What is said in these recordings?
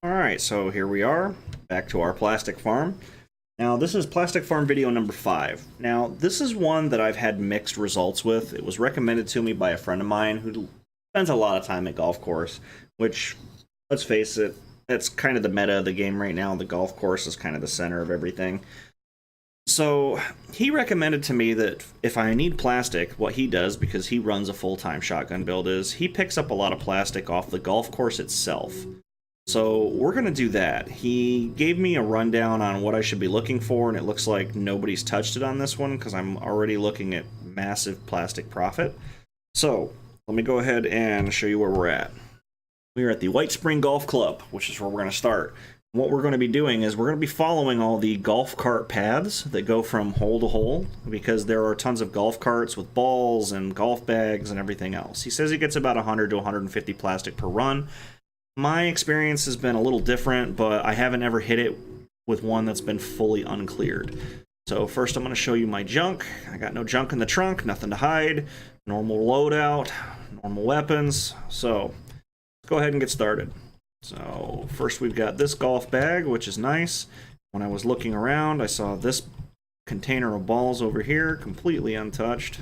Alright, so here we are, back to our plastic farm. Now, this is plastic farm video number 5. Now, this is one that I've had mixed results with. It was recommended to me by a friend of mine who spends a lot of time at golf course, which, let's face it, that's kind of the meta of the game right now. The golf course is kind of the center of everything. So, he recommended to me that if I need plastic, what he does, because he runs a full-time shotgun build, is he picks up a lot of plastic off the golf course itself. So we're going to do that. He gave me a rundown on what I should be looking for, and it looks like nobody's touched it on this one because I'm already looking at massive plastic profit. So let me go ahead and show you where we're at. We are at the Whitesprings Golf Club, which is where we're going to start. What we're going to be doing is we're going to be following all the golf cart paths that go from hole to hole, because there are tons of golf carts with balls and golf bags and everything else. He says he gets about 100 to 150 plastic per run. My experience has been a little different, but I haven't ever hit it with one that's been fully uncleared. So first I'm going to show you my junk. I got no junk in the trunk, nothing to hide, normal loadout, normal weapons. So let's go ahead and get started. So first we've got this golf bag, which is nice. When I was looking around, I saw this container of balls over here, completely untouched.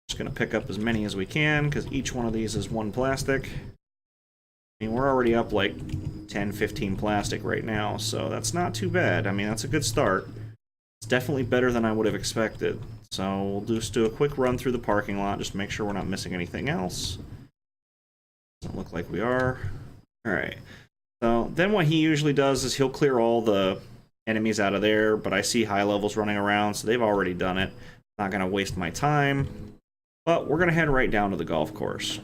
Just going to pick up as many as we can, because each one of these is one plastic. I mean, we're already up like 10, 15 plastic right now, so that's not too bad. I mean, that's a good start. It's definitely better than I would have expected. So we'll just do a quick run through the parking lot just to make sure we're not missing anything else. Doesn't look like we are. Alright. So then what he usually does is he'll clear all the enemies out of there, but I see high levels running around, so they've already done it. Not going to waste my time. But we're going to head right down to the golf course.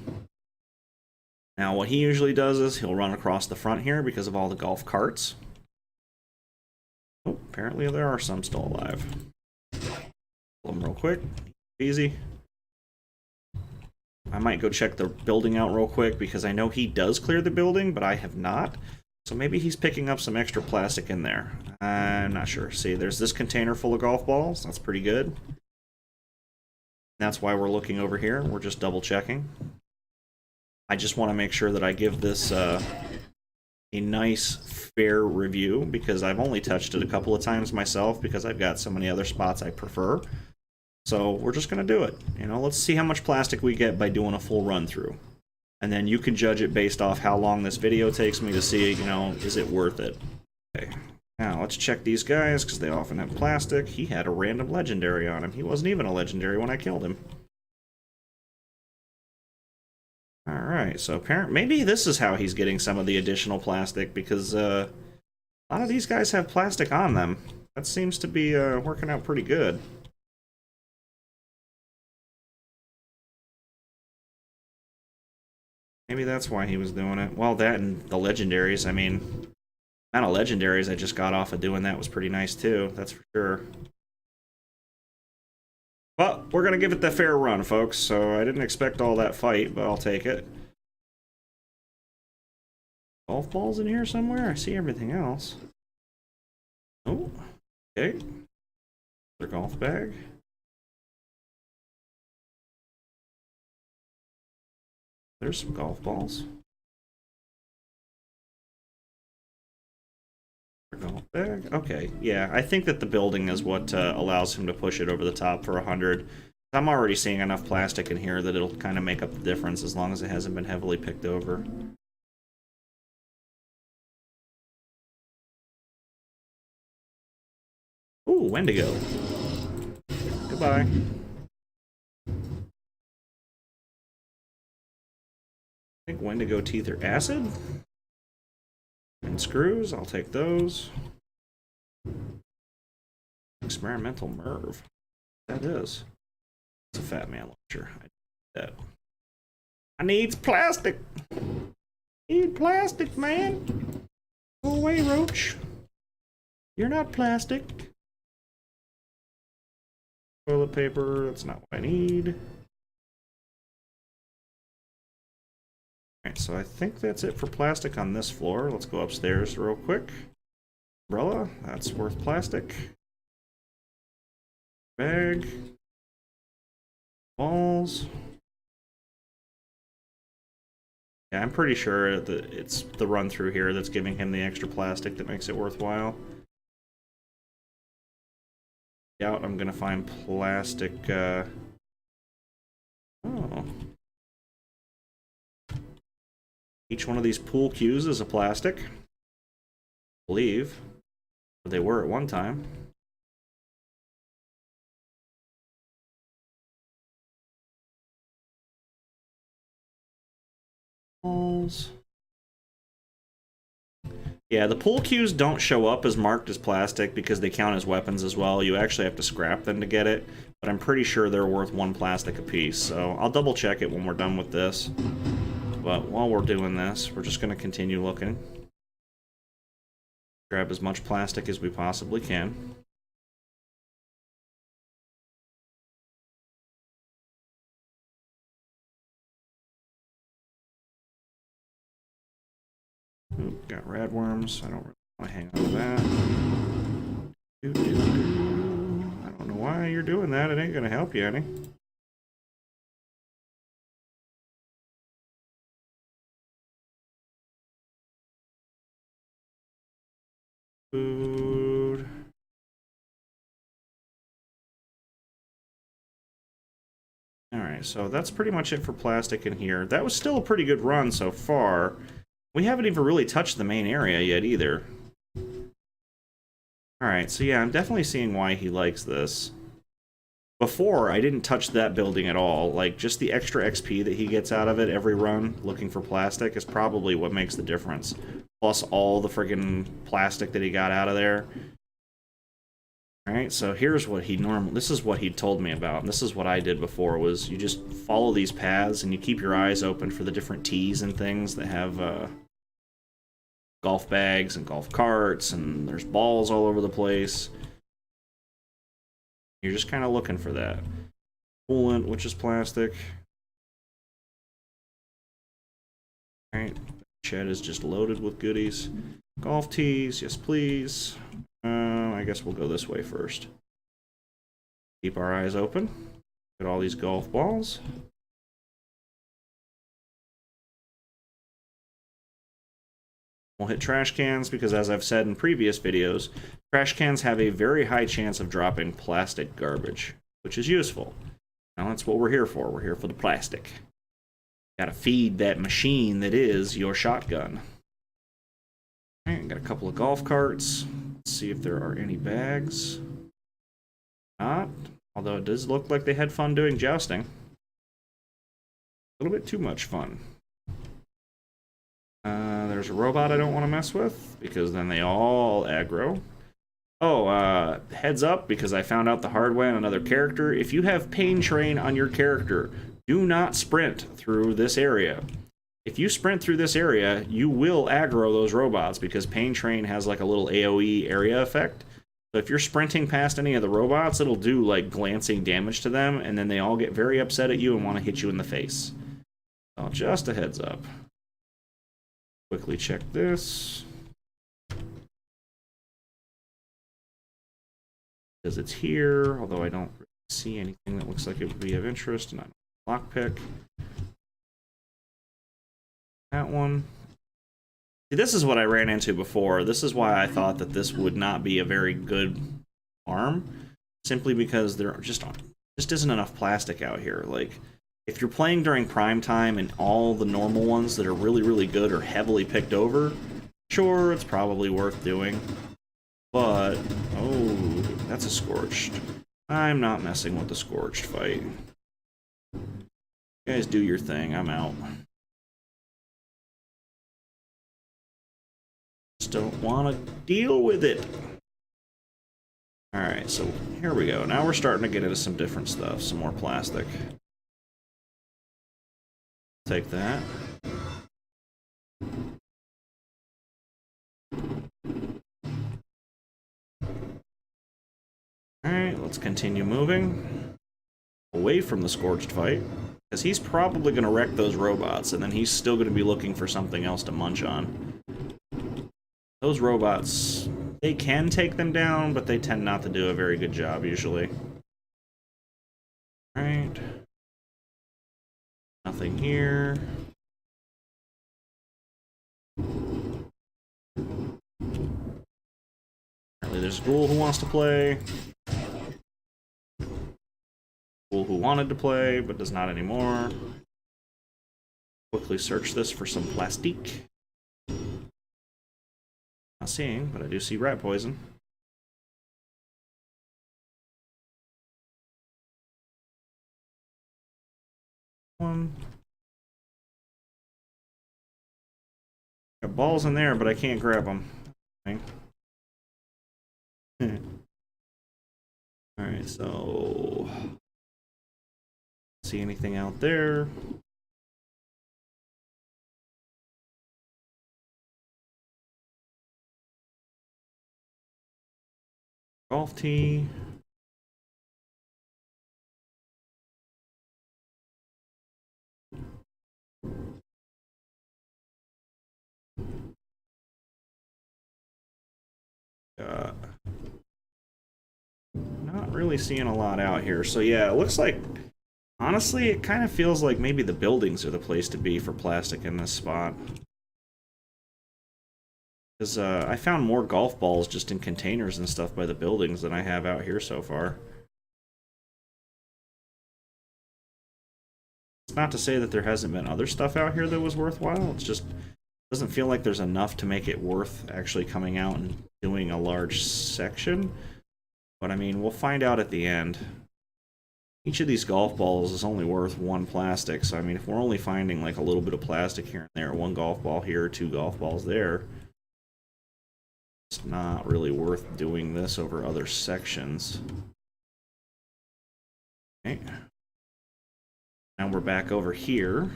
Now, what he usually does is he'll run across the front here because of all the golf carts. Oh, apparently there are some still alive. Pull them real quick. Easy. I might go check the building out real quick because I know he does clear the building, but I have not. So maybe he's picking up some extra plastic in there. I'm not sure. See, there's this container full of golf balls. That's pretty good. That's why we're looking over here. We're just double checking. I just want to make sure that I give this a nice, fair review, because I've only touched it a couple of times myself because I've got so many other spots I prefer. So we're just going to do it. You know, let's see how much plastic we get by doing a full run through. And then you can judge it based off how long this video takes me to see, you know, is it worth it? Okay. Now let's check these guys because they often have plastic. He had a random legendary on him. He wasn't even a legendary when I killed him. Alright, so maybe this is how he's getting some of the additional plastic, because a lot of these guys have plastic on them. That seems to be working out pretty good. Maybe that's why he was doing it. Well, that and the legendaries. I mean, the amount of legendaries I just got off of doing that was pretty nice too, that's for sure. Well, we're going to give it the fair run, folks, so I didn't expect all that fight, but I'll take it. Golf balls in here somewhere? I see everything else. Oh, okay. Their golf bag. There's some golf balls. Golf bag. Okay, yeah, I think that the building is what allows him to push it over the top for 100. I'm already seeing enough plastic in here that it'll kind of make up the difference as long as it hasn't been heavily picked over. Ooh, Wendigo. Goodbye. I think Wendigo teeth are acid. And screws, I'll take those. Experimental Merv. That is. It's a Fat Man launcher. I need that. I need plastic. Need plastic, man. Go away, Roach. You're not plastic. Toilet paper, that's not what I need. Alright, so I think that's it for plastic on this floor. Let's go upstairs real quick. Umbrella, that's worth plastic. Bag. Balls. Yeah, I'm pretty sure that it's the run through here that's giving him the extra plastic that makes it worthwhile. Doubt I'm gonna find plastic, Oh. Each one of these pool cues is a plastic. I believe. Or they were at one time. Balls. Yeah, the pool cues don't show up as marked as plastic because they count as weapons as well. You actually have to scrap them to get it, but I'm pretty sure they're worth 1 plastic apiece, so I'll double check it when we're done with this. But while we're doing this, we're just going to continue looking. Grab as much plastic as we possibly can. Ooh, got radworms. I don't really want to hang on to that. I don't know why you're doing that. It ain't gonna help you any. Food. Alright, so that's pretty much it for plastic in here. That was still a pretty good run so far. We haven't even really touched the main area yet either. Alright, so yeah, I'm definitely seeing why he likes this. Before, I didn't touch that building at all. Like, just the extra XP that he gets out of it every run, looking for plastic, is probably what makes the difference. Plus all the friggin' plastic that he got out of there. Alright, so here's what he this is what he told me about, and this is what I did before, was you just follow these paths and you keep your eyes open for the different tees and things that have, golf bags and golf carts, and there's balls all over the place. You're just kind of looking for that. Coolant, which is plastic. Alright, shed is just loaded with goodies. Golf tees, yes please. I guess we'll go this way first. Keep our eyes open. Get all these golf balls. We'll hit trash cans because, as I've said in previous videos, trash cans have a very high chance of dropping plastic garbage, which is useful. Now that's what we're here for. We're here for the plastic. Gotta feed that machine that is your shotgun. Alright, got a couple of golf carts. Let's see if there are any bags. Not, although it does look like they had fun doing jousting. A little bit too much fun. There's a robot I don't want to mess with, because then they all aggro. Oh, heads up, because I found out the hard way on another character. If you have Pain Train on your character, do not sprint through this area. If you sprint through this area, you will aggro those robots, because Pain Train has like a little AoE area effect. So if you're sprinting past any of the robots, it'll do like glancing damage to them, and then they all get very upset at you and want to hit you in the face. So just a heads up. Quickly check this. Because it's here, although I don't really see anything that looks like it would be of interest, and I lockpick. That one. See, this is what I ran into before. This is why I thought that this would not be a very good farm, simply because there just isn't enough plastic out here. Like, if you're playing during prime time and all the normal ones that are really, really good are heavily picked over, sure, it's probably worth doing. But, oh, that's a scorched. I'm not messing with the scorched fight. You guys do your thing, I'm out. Just don't want to deal with it. Alright, so here we go. Now we're starting to get into some different stuff, some more plastic. Take that. Alright, let's continue moving away from the scorched fight, because he's probably going to wreck those robots, and then he's still going to be looking for something else to munch on. Those robots, they can take them down, but they tend not to do a very good job usually. Alright. Nothing here. Apparently there's a ghoul who wants to play. Ghoul who wanted to play, but does not anymore. Quickly search this for some plastique. Not seeing, but I do see rat poison. One. Got balls in there, but I can't grab them. Alright, so... See anything out there? Golf tee. Not really seeing a lot out here. So yeah, it looks like, honestly, it kind of feels like maybe the buildings are the place to be for plastic in this spot. Because I found more golf balls just in containers and stuff by the buildings than I have out here so far. It's not to say that there hasn't been other stuff out here that was worthwhile. It's just doesn't feel like there's enough to make it worth actually coming out and doing a large section. But I mean, we'll find out at the end. Each of these golf balls is only worth one plastic, so I mean, if we're only finding like a little bit of plastic here and there, one golf ball here, two golf balls there, it's not really worth doing this over other sections. Okay. Now we're back over here.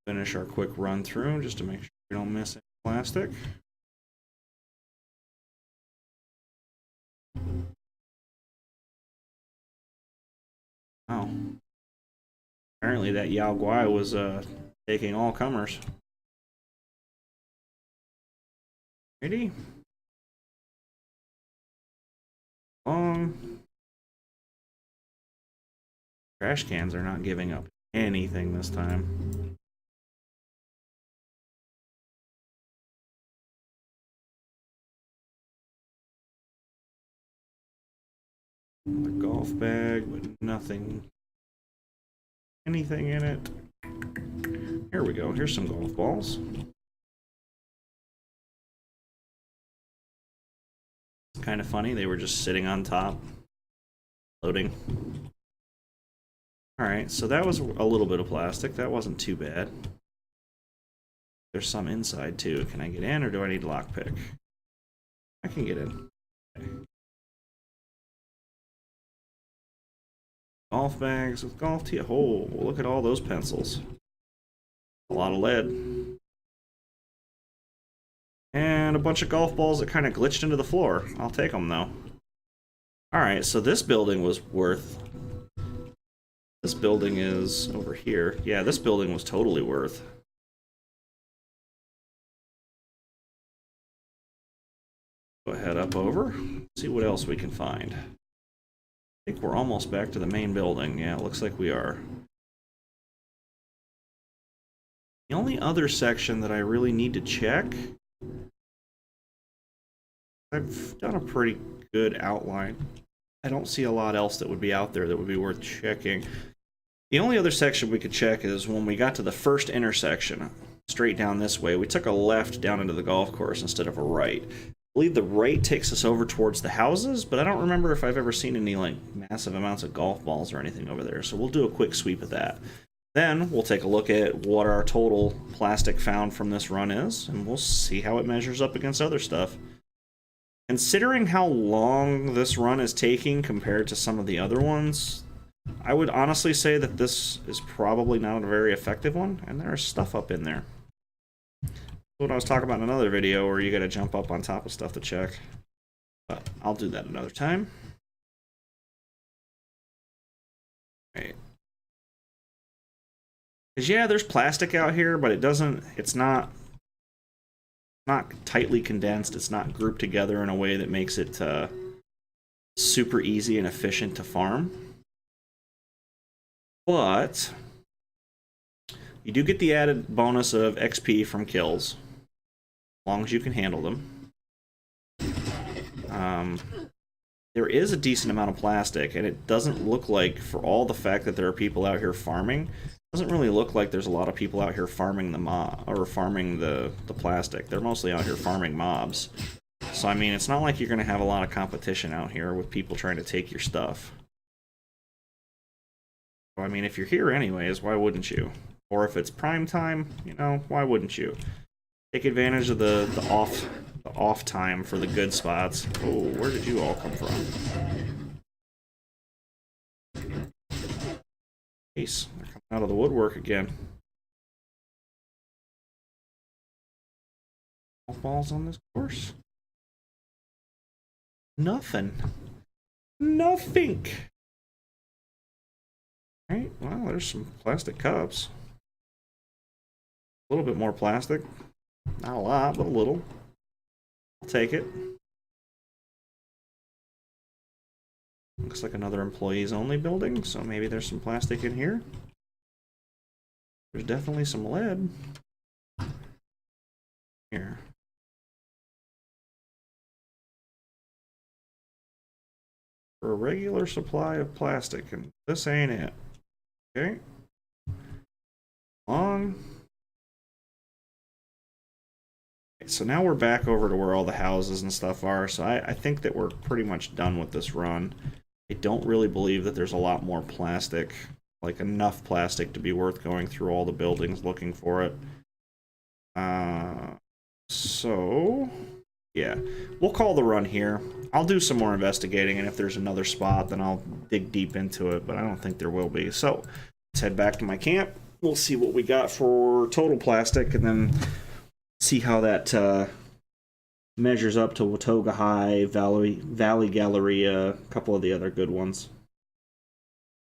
Finish our quick run through just to make sure we don't miss any plastic. Oh. Apparently that Yao Guai was taking all comers. Ready? Long. Trash cans are not giving up anything this time. Another golf bag, but nothing, anything in it. Here we go. Here's some golf balls. It's kind of funny. They were just sitting on top, floating. All right, so that was a little bit of plastic. That wasn't too bad. There's some inside too. Can I get in, or do I need lockpick? I can get in. Okay. Golf bags with golf tee. Oh, look at all those pencils. A lot of lead. And a bunch of golf balls that kind of glitched into the floor. I'll take them though. Alright, so this building was worth... This building is over here. Yeah, this building was totally worth. Go ahead up over. See what else we can find. I think we're almost back to the main building. Yeah, it looks like we are. The only other section that I really need to check... I've done a pretty good outline. I don't see a lot else that would be out there that would be worth checking. The only other section we could check is when we got to the first intersection, straight down this way, we took a left down into the golf course instead of a right. I believe the right takes us over towards the houses, but I don't remember if I've ever seen any like massive amounts of golf balls or anything over there, so we'll do a quick sweep of that. Then we'll take a look at what our total plastic found from this run is, and we'll see how it measures up against other stuff. Considering how long this run is taking compared to some of the other ones, I would honestly say that this is probably not a very effective one, and there's stuff up in there. What I was talking about in another video where you gotta jump up on top of stuff to check. But I'll do that another time. Right. Because yeah, there's plastic out here, but it's not tightly condensed, it's not grouped together in a way that makes it super easy and efficient to farm. But You do get the added bonus of XP from kills, as long as you can handle them. There is a decent amount of plastic, and it doesn't look like, for all the fact that there are people out here farming, it doesn't really look like there's a lot of people out here farming the plastic. They're mostly out here farming mobs. So I mean, it's not like you're going to have a lot of competition out here with people trying to take your stuff. So, I mean, if you're here anyways, why wouldn't you? Or if it's prime time, you know, why wouldn't you? Take advantage of the off time for the good spots. Oh, where did you all come from? Ace, they're coming out of the woodwork again. Golf balls on this course? Nothing. Nothing. Alright, well, there's some plastic cups. A little bit more plastic. Not a lot, but a little. I'll take it. Looks like another employees only building, so maybe there's some plastic in here. There's definitely some lead. Here. For a regular supply of plastic, and this ain't it. Okay. On. So now we're back over to where all the houses and stuff are, so I think that we're pretty much done with this run. I don't really believe that there's a lot more plastic, like enough plastic to be worth going through all the buildings looking for it. So, yeah, we'll call the run here. I'll do some more investigating, and if there's another spot, then I'll dig deep into it, but I don't think there will be. So, let's head back to my camp. We'll see what we got for total plastic, and then see how that measures up to Watoga High, Valley Galleria, a couple of the other good ones.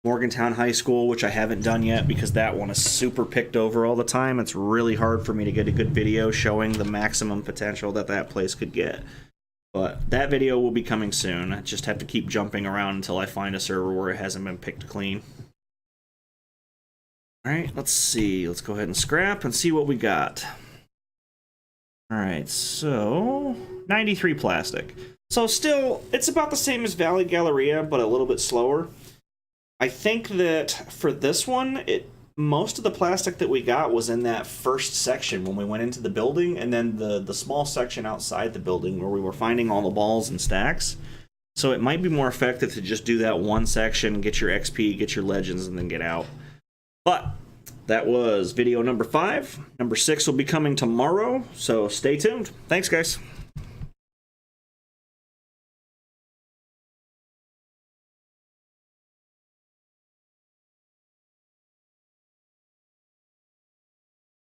Morgantown High School, which I haven't done yet because that one is super picked over all the time. It's really hard for me to get a good video showing the maximum potential that that place could get. But that video will be coming soon. I just have to keep jumping around until I find a server where it hasn't been picked clean. Alright, let's see. Let's go ahead and scrap and see what we got. Alright, so 93 plastic. So still, it's about the same as Valley Galleria, but a little bit slower. I think that for this one, most of the plastic that we got was in that first section when we went into the building, and then the small section outside the building where we were finding all the balls and stacks. So it might be more effective to just do that one section, get your XP, get your legends, and then get out. But that was video number 5. Number 6 will be coming tomorrow, so stay tuned. Thanks, guys.